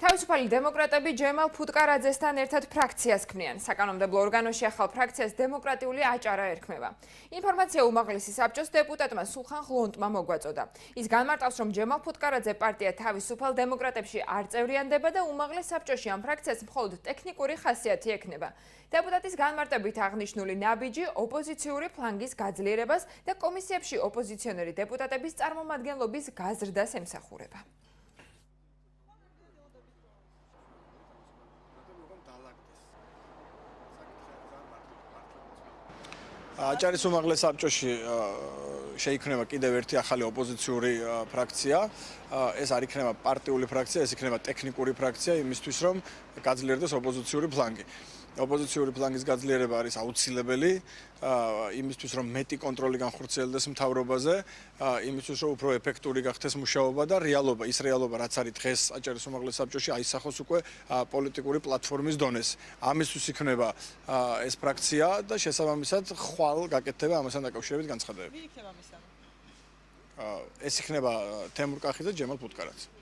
თავისუფალი დემოკრატები ჯემალ ფუტკარაძესთან ერთად ფრაქციას ქმნიან. საკანონმდებლო ორგანოში ახალ ფრაქციას დემოკრატიული აჭარა ერქმება. ინფორმაცია უმაღლესი საბჭოს დეპუტატმა სულხან ღლონტმა მოგვაწოდა. ის განმარტავს, რომ ჯემალ ფუტკარაძე პარტია თავისუფალ დემოკრატებში არ წევრიანდება და უმაღლეს საბჭოში ამ ფრაქციას მხოლოდ ტექნიკური ხასიათი ექნება. დეპუტატის განმარტებით აღნიშნული ნაბიჯი ოპოზიციური ფლანგის გაძლიერებას და კომისიებში ოპოზიციონერი დეპუტატების წარმომადგენლობის გაზრდას ემსახურება. აჭარის უმაღლეს საბჭოში შეიქმნება კიდევ ერთი ახალი ოპოზიციური ფრაქცია. ეს არ იქნება პარტიული ფრაქცია, ეს იქნება ტექნიკური ფრაქცია იმისთვის, რომ გაძლიერდეს ოპოზიციური ფლანგი. ოპოზიციური ფლანგის გაძლიერება არის აუცილებელი იმისთვის, რომ მეტი კონტროლი განხორციელდეს მთავრობაზე, იმისთვის, რომ უფრო ეფექტური გახდეს მუშაობა და რეალობა, ის რეალობა, რაც არის დღეს აჭარის უმაღლეს საბჭოში, აისახოს უკვე პოლიტიკური პლატფორმის დონეს. ამისთვის იქნება ეს ფრაქცია და შესაბამისად ხვალ გაკეთდება ამასთან დაკავშირებით განცხადებები. ვინ იქნება მისამე? ეს იქნება თემურ კახიძე და ჯემალ ფუტკარაძე.